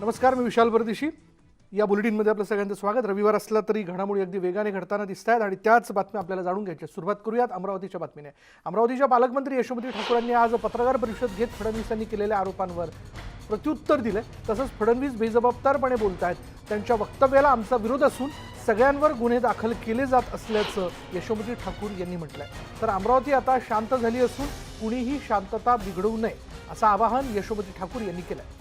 नमस्कार, मी विशाल परदेशी. या बुलेटिनमध्ये आपलं सगळ्यांचं स्वागत. रविवार असला तरी घडामोडी अगदी वेगाने घडताना दिसत आहेत आणि त्याच बातम्या आपल्याला जाणून घ्यायच्या. सुरुवात करूयात अमरावतीच्या बातमीने. अमरावतीच्या पालकमंत्री यशोमती ठाकूरांनी आज पत्रकार परिषद घेत फडणवीसांनी केलेल्या आरोपांवर प्रत्युत्तर दिले. तसंच फडणवीस बेजबाबदारपणे बोलत आहेत. त्यांच्या वक्तव्याला आमचा विरोध असून सगळ्यांवर गुन्हे दाखल केले जात असल्याचं यशोमती ठाकूर यांनी म्हटलंय. तर अमरावती आता शांत झाली असून कुणीही शांतता बिघडवू नये असं आवाहन यशोमती ठाकूर यांनी केलंय.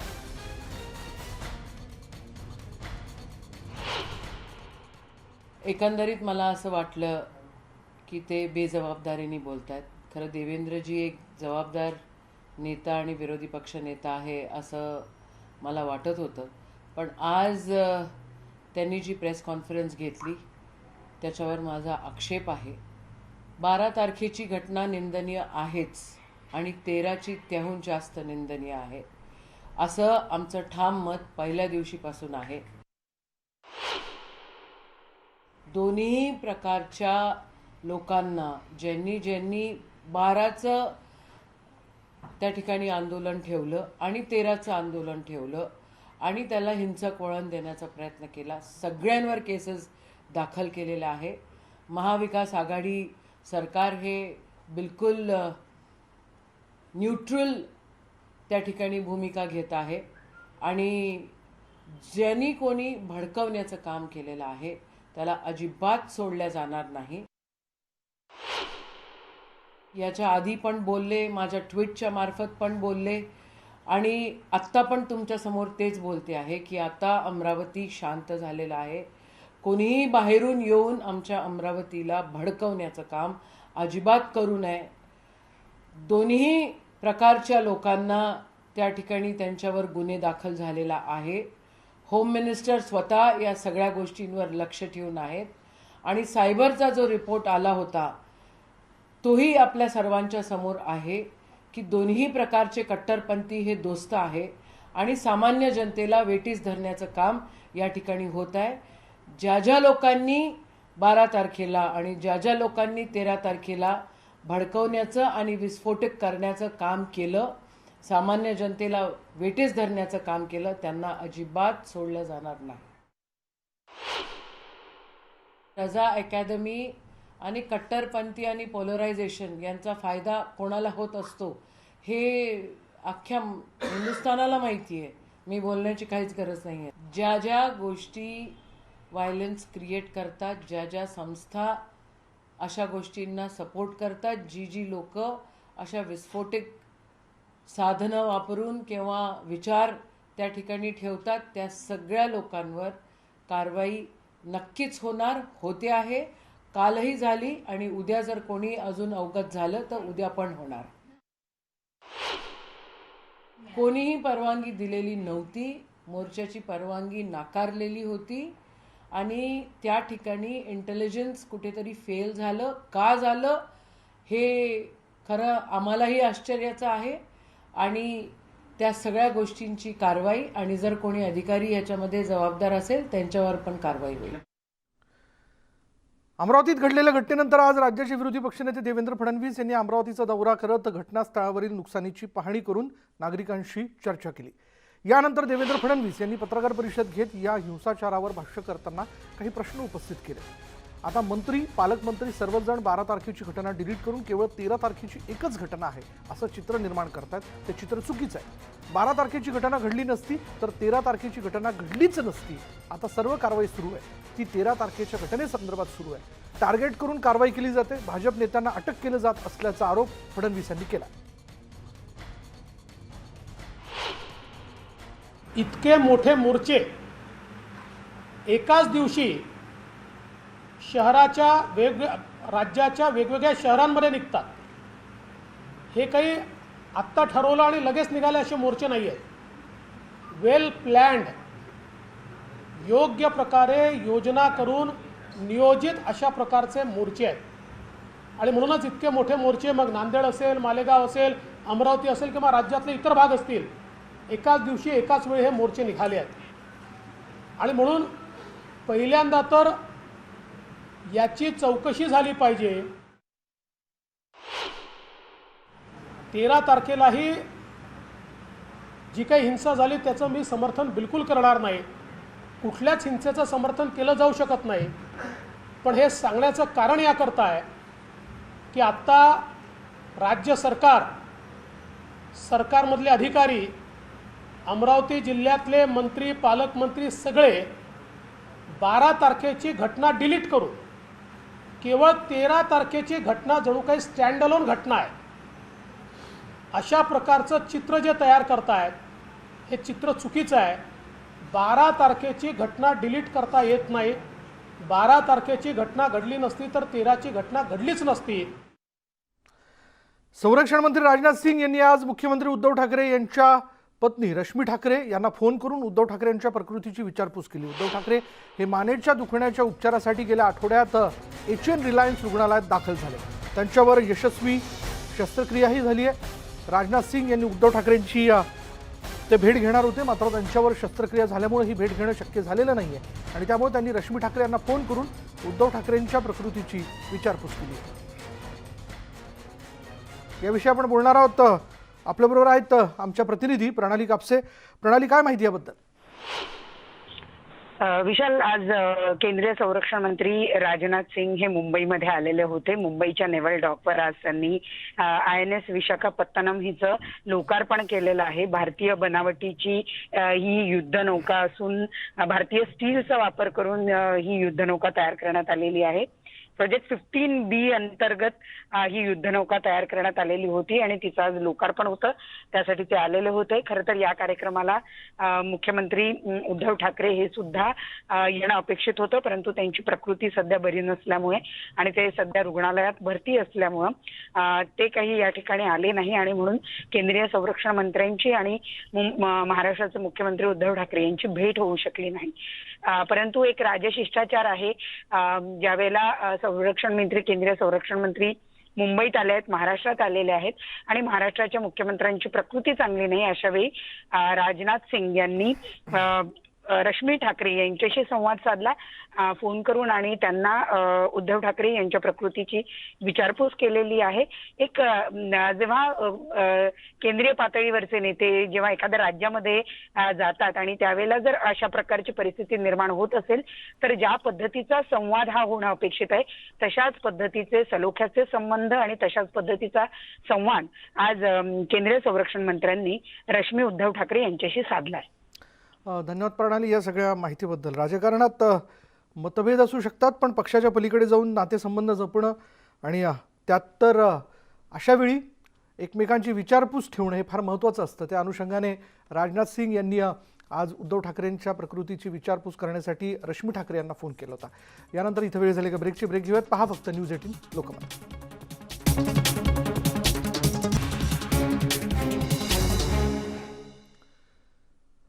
एकंदरीत मला असं वाटलं की ते बेजबाबदारीने बोलत आहेत. खरं देवेंद्रजी एक जबाबदार नेता आणि विरोधी पक्ष नेता आहे असं मला वाटत होतं. पण आज त्यांनी जी प्रेस कॉन्फरन्स घेतली त्याच्यावर माझा आक्षेप आहे. 12 तारखेची घटना निंदनीय आहेच आणि 13ची त्याहून जास्त निंदनीय आहे असं आमचं ठाम मत पहिल्या दिवशीपासून आहे. दोन्ही प्रकारच्या लोकांना ज्यांनी 12चं त्या ठिकाणी आंदोलन ठेवलं आणि 13चं आंदोलन ठेवलं आणि त्याला हिंसक वळण देण्याचा प्रयत्न केला, सगळ्यांवर केसेस दाखल केलेल्या आहे. महाविकास आघाडी सरकार हे बिलकुल न्यूट्रल त्या ठिकाणी भूमिका घेत आहे आणि ज्यांनी कोणी भडकवण्याचं काम केलेलं आहे त्याला अजिबात सोडल्या जाणार नाही. याच्या आधी पण बोलले, माझ्या ट्विटच्या मार्फत पण बोलले आणि आत्ता पण तुमच्यासमोर तेच बोलते आहे की आता अमरावती शांत झालेलं आहे. कोणीही बाहेरून येऊन आमच्या अमरावतीला भडकवण्याचं काम अजिबात करू नये. दोन्ही प्रकारच्या लोकांना त्या ठिकाणी त्यांच्यावर गुन्हे दाखल झालेला आहे. होम मिनिस्टर स्वतः या सगळ्या गोष्टींवर लक्ष ठेवून आहेत आणि सायबरचा जो रिपोर्ट आला होता तोही आपल्या सर्वांच्या समोर आहे की दोन्ही प्रकारचे कट्टरपंथी हे दोस्त आहे आणि सामान्य जनतेला वेठीस धरण्याचं काम या ठिकाणी होत आहे. ज्या लोकांनी 12 तारखेला आणि ज्या लोकांनी 13 तारखेला भडकवण्याचं आणि विस्फोटक करण्याचं काम केलं, सामान्य जनतेला वेठीस धरण्याचं काम केलं, त्यांना अजिबात सोडलं जाणार नाही. रजा अकॅडमी आणि कट्टरपंथी आणि पोलरायझेशन यांचा फायदा कोणाला होत असतो हे अख्ख्या हिंदुस्थानाला माहिती आहे. मी बोलण्याची काहीच गरज नाही आहे. ज्या गोष्टी व्हायलन्स क्रिएट करतात, ज्या संस्था अशा गोष्टींना सपोर्ट करतात, जी लोक अशा विस्फोटक साधनं वापरून किंवा विचार त्या ठिकाणी ठेवतात, त्या सगळ्या लोकांवर कारवाई नक्कीच होणार, होते आहे, कालही झाली आणि उद्या जर कोणी अजून अवगत झालं तर उद्या पण होणार. कोणीही परवानगी दिलेली नव्हती. मोर्चाची परवानगी नाकारलेली होती आणि त्या ठिकाणी इंटेलिजन्स कुठेतरी फेल झालं. का झालं हे खरं आम्हालाही आश्चर्याचं आहे आणि त्या सगळ्या गोष्टींची कारवाई आणि जर कोणी अधिकारी याच्यामध्ये जबाबदार असेल त्यांच्यावर पण कारवाई होईल. अमरावतीत घडलेल्या घटनेनंतर आज राज्याचे विरोधी पक्षनेते देवेंद्र फडणवीस यांनी अमरावतीचा दौरा करत घटनास्थळावरील नुकसानीची पाहणी करून नागरिकांशी चर्चा केली. यानंतर देवेंद्र फडणवीस यांनी पत्रकार परिषद घेत या हिंसाचारावर भाष्य करताना काही प्रश्न उपस्थित केले. आता मंत्री, पालकमंत्री सर्वच जण 12 तारखेची घटना डिलीट करून केवळ 13 तारखेची एकच घटना आहे असं चित्र निर्माण करतात. ते चित्र चुकीचं आहे. 12 तारखेची घटना घडली नसती तर 13 तारखेची घटना घडलीच नसती. आता सर्व कारवाई सुरू आहे ती 13 तारखेच्या घटनेसंदर्भात सुरू आहे. टार्गेट करून कारवाई केली जाते. भाजप नेत्यांना अटक केलं जात असल्याचा आरोप फडणवीस यांनी केला. इतके मोठे मोर्चे एकाच दिवशी शहराच्या राज्याच्या वेगवेगळ्या शहरांमध्ये निघतात. हे काही आत्ता ठरवलं आणि लगेच निघाले असे मोर्चे नाही आहेत. वेल प्लॅन्ड, योग्य प्रकारे योजना करून नियोजित अशा प्रकारचे मोर्चे आहेत आणि म्हणूनच इतके मोठे मोर्चे, मग नांदेड असेल, मालेगाव असेल, अमरावती असेल किंवा राज्यातले इतर भाग असतील, एकाच दिवशी एकाच वेळी हे मोर्चे निघाले आहेत. आणि म्हणून पहिल्यांदा तर याची चौकशी झाली पाहिजे. 13 तारखेलाही जी काही हिंसा झाली त्याचं मी समर्थन बिलकुल करणार नाही. कुठल्याच हिंसेचं समर्थन केलं जाऊ शकत नाही. पण हे सांगण्याचं कारण याकरता आहे की आत्ता राज्य सरकारमधले अधिकारी, अमरावती जिल्ह्यातले मंत्री, पालकमंत्री सगळे 12 तारखेची घटना डिलीट करून केवळ 13 तारखेची घटना जणू काही स्टँड अलोन घटना आहे अशा प्रकारचं चित्र जे तयार करतायत हे चित्र चुकीचं आहे. 12 तारखेची घटना डिलीट करता येत नाही. 12 तारखेची घटना घडली नसती तर 13ची घटना घडलीच नसती. संरक्षण मंत्री राजनाथ सिंग यांनी आज मुख्यमंत्री उद्धव ठाकरे यांच्या पत्नी रश्मी ठाकरे यांना फोन करून उद्धव ठाकरे यांच्या प्रकृतीची विचारपूस केली. उद्धव ठाकरे हे मानेच्या दुखण्याच्या उपचारासाठी गेल्या आठवड्यात HN रिलायन्स रुग्णालयात दाखल झाले. त्यांच्यावर यशस्वी शस्त्रक्रियाही झाली आहे. राजनाथ सिंग यांनी उद्धव ठाकरेंची ते भेट घेणार होते, मात्र त्यांच्यावर शस्त्रक्रिया झाल्यामुळे ही भेट घेणं शक्य झालेलं नाही आहे आणि त्यामुळे त्यांनी रश्मी ठाकरे यांना फोन करून उद्धव ठाकरेंच्या प्रकृतीची विचारपूस केली. याविषयी आपण बोलणार आहोत. आपल्याबरोबर आहेत आमच्या प्रतिनिधी प्रणाली कापसे. प्रणाली, काय माहिती याबद्दल? विशाल, आज केंद्रीय संरक्षण मंत्री राजनाथ सिंग हे मुंबईमध्ये आलेले होते. मुंबईच्या नेव्हल डॉकवर आज त्यांनी INS विशाखापत्तनम हिचं लोकार्पण केलेलं आहे. भारतीय बनावटीची ही युद्धनौका असून भारतीय स्टीलचा वापर करून ही युद्धनौका तयार करण्यात आलेली आहे. प्रोजेक्ट 15B अंतर्गत ही युद्धनौका तयार करण्यात आलेली होती आणि तिचं आज लोकार्पण होतं. त्यासाठी ते आलेले होते. खरं तर या कार्यक्रमाला मुख्यमंत्री उद्धव ठाकरे हे सुद्धा येणं अपेक्षित होतं, परंतु त्यांची प्रकृती सध्या बरी नसल्यामुळे आणि ते सध्या रुग्णालयात भरती असल्यामुळं ते काही या ठिकाणी आले नाही आणि म्हणून केंद्रीय संरक्षण मंत्र्यांची आणि महाराष्ट्राचे मुख्यमंत्री उद्धव ठाकरे यांची भेट होऊ शकली नाही. परंतु एक राजशिष्टाचार आहे. ज्यावेळेला संरक्षण मंत्री, केंद्रीय संरक्षण मंत्री मुंबईत आले आहेत, महाराष्ट्रात आलेले आहेत आणि महाराष्ट्राच्या मुख्यमंत्र्यांची प्रकृती चांगली नाही, अशा वेळी राजनाथ सिंग यांनी रश्मी ठाकरे यांच्याशी संवाद साधला फोन करून आणि त्यांना उद्धव ठाकरे यांच्या प्रकृतीची विचारपूस केलेली आहे. एक जेव्हा केंद्रीय पातळीवरचे नेते जेव्हा एखाद्या राज्यामध्ये जातात आणि त्यावेळेला जर अशा प्रकारची परिस्थिती निर्माण होत असेल तर ज्या पद्धतीचा संवाद हा होणं अपेक्षित आहे तशाच पद्धतीचे सलोख्याचे संबंध आणि तशाच पद्धतीचा संवाद आज केंद्रीय संरक्षण मंत्र्यांनी रश्मी उद्धव ठाकरे यांच्याशी साधला आहे. धन्यवाद प्रणाली या सगळ्या माहितीबद्दल. राजकारणात मतभेद असू शकतात, पण पक्षाच्या पलीकडे जाऊन नातेसंबंध जपणं आणि त्यात तर अशा वेळी एकमेकांची विचारपूस ठेवणं हे फार महत्त्वाचं असतं. त्या अनुषंगाने राजनाथ सिंग यांनी आज उद्धव ठाकरेंच्या प्रकृतीची विचारपूस करण्यासाठी रश्मी ठाकरे यांना फोन केला होता. यानंतर इथं वेळ झाली का ब्रेकची ब्रेक घेऊयात. पहा फक्त न्यूज 18 लोकमत.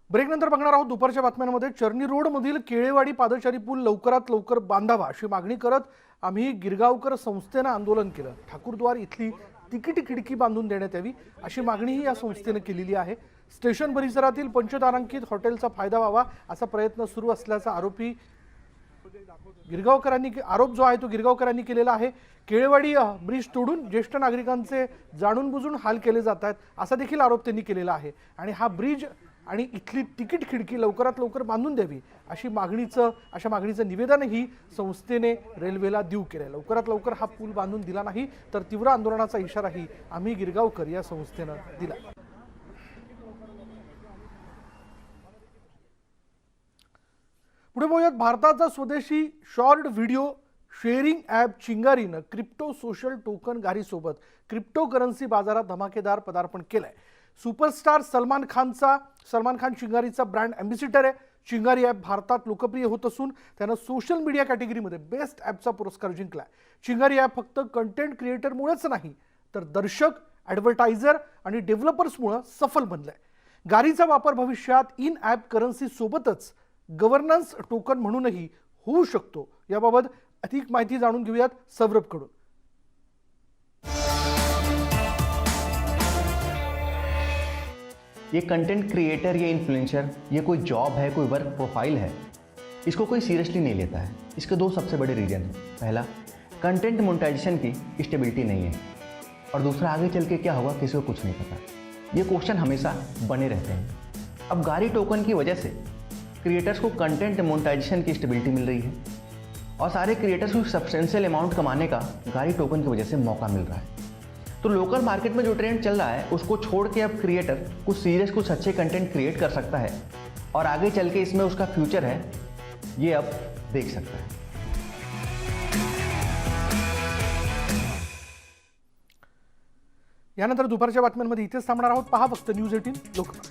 ब्रेकनंतर बघणार आहोत दुपारच्या बातम्यांमध्ये. चर्नी रोडमधील केळेवाडी पादचारी पूल लवकरात लवकर बांधावा अशी मागणी करत आम्ही गिरगावकर संस्थेनं आंदोलन केलं. ठाकूरद्वार इथली तिकीट खिडकी बांधून देण्यात यावी अशी मागणीही या संस्थेनं केलेली आहे. स्टेशन परिसरातील पंचतारांकित हॉटेलचा फायदा व्हावा असा प्रयत्न सुरू असल्याचा आरोप जो आहे तो गिरगावकरांनी केलेला आहे. केळेवाडी ब्रिज तोडून ज्येष्ठ नागरिकांचे जाणून बुजून हाल केले जात आहेत असा देखील आरोप त्यांनी केलेला आहे आणि हा ब्रिज आणि इथली तिकीट खिडकी लवकरात लवकर बांधून द्यावी अशा मागणीचं निवेदनही संस्थेने रेल्वेला देऊ केलं. लवकरात लवकर हा पूल बांधून दिला नाही तर तीव्र आंदोलनाचा इशाराही आम्ही गिरगावकर या संस्थेनं दिला. पुढे बोलूयात. भारताचा स्वदेशी शॉर्ट व्हिडिओ शेअरिंग ॲप चिंगारीनं क्रिप्टो सोशल टोकन गारीसोबत क्रिप्टो करन्सी बाजारात धमाकेदार पदार्पण केलंय. सुपरस्टार सलमान खान चिंगारीचा ब्रँड अँबॅसिडर आहे. चिंगारी ॲप भारतात लोकप्रिय होत असून त्यानं सोशल मीडिया कॅटेगरीमध्ये बेस्ट ॲपचा पुरस्कार जिंकलाय. चिंगारी ॲप फक्त कंटेंट क्रिएटरमुळेच नाही तर दर्शक, ॲडव्हर्टायझर आणि डेव्हलपर्समुळे सफल बनलंय. गारीचा वापर भविष्यात इन ॲप करन्सी सोबतच गव्हर्नन्स टोकन म्हणूनही होऊ शकतो. याबाबत अधिक माहिती जाणून घेऊयात सौरभकडून. ये कंटेंट क्रिएटर या इन्फ्लुएंसर ये कोई जॉब है, कोई वर्क प्रोफाइल है, इसको कोई सीरियसली नहीं लेता है. इसके दो सबसे बड़े रीजन हैं. पहला, कंटेंट मोनेटाइजेशन की स्टेबिलिटी नहीं है और दूसरा, आगे चल के क्या होगा किसी को कुछ नहीं पता. ये क्वेश्चन हमेशा बने रहते हैं। अब गारी टोकन की वजह से क्रिएटर्स को कंटेंट मोनेटाइजेशन की स्टेबिलिटी मिल रही है और सारे क्रिएटर्स को सब्सटेंशियल अमाउंट कमाने का गारी टोकन की वजह से मौका मिल रहा है। तो लोकल मार्केट में जो ट्रेंड चल रहा है उसको छोड़ के अब क्रिएटर कुछ सीरियस, कुछ अच्छे कंटेंट क्रिएट कर सकता है और आगे चल के इसमें उसका फ्यूचर है, ये अब देख सकता है। यानंतर दुपारच्या बातम्यांमध्ये इथेच थांबणार आहोत। पहा फक्त न्यूज 18 लोकमत।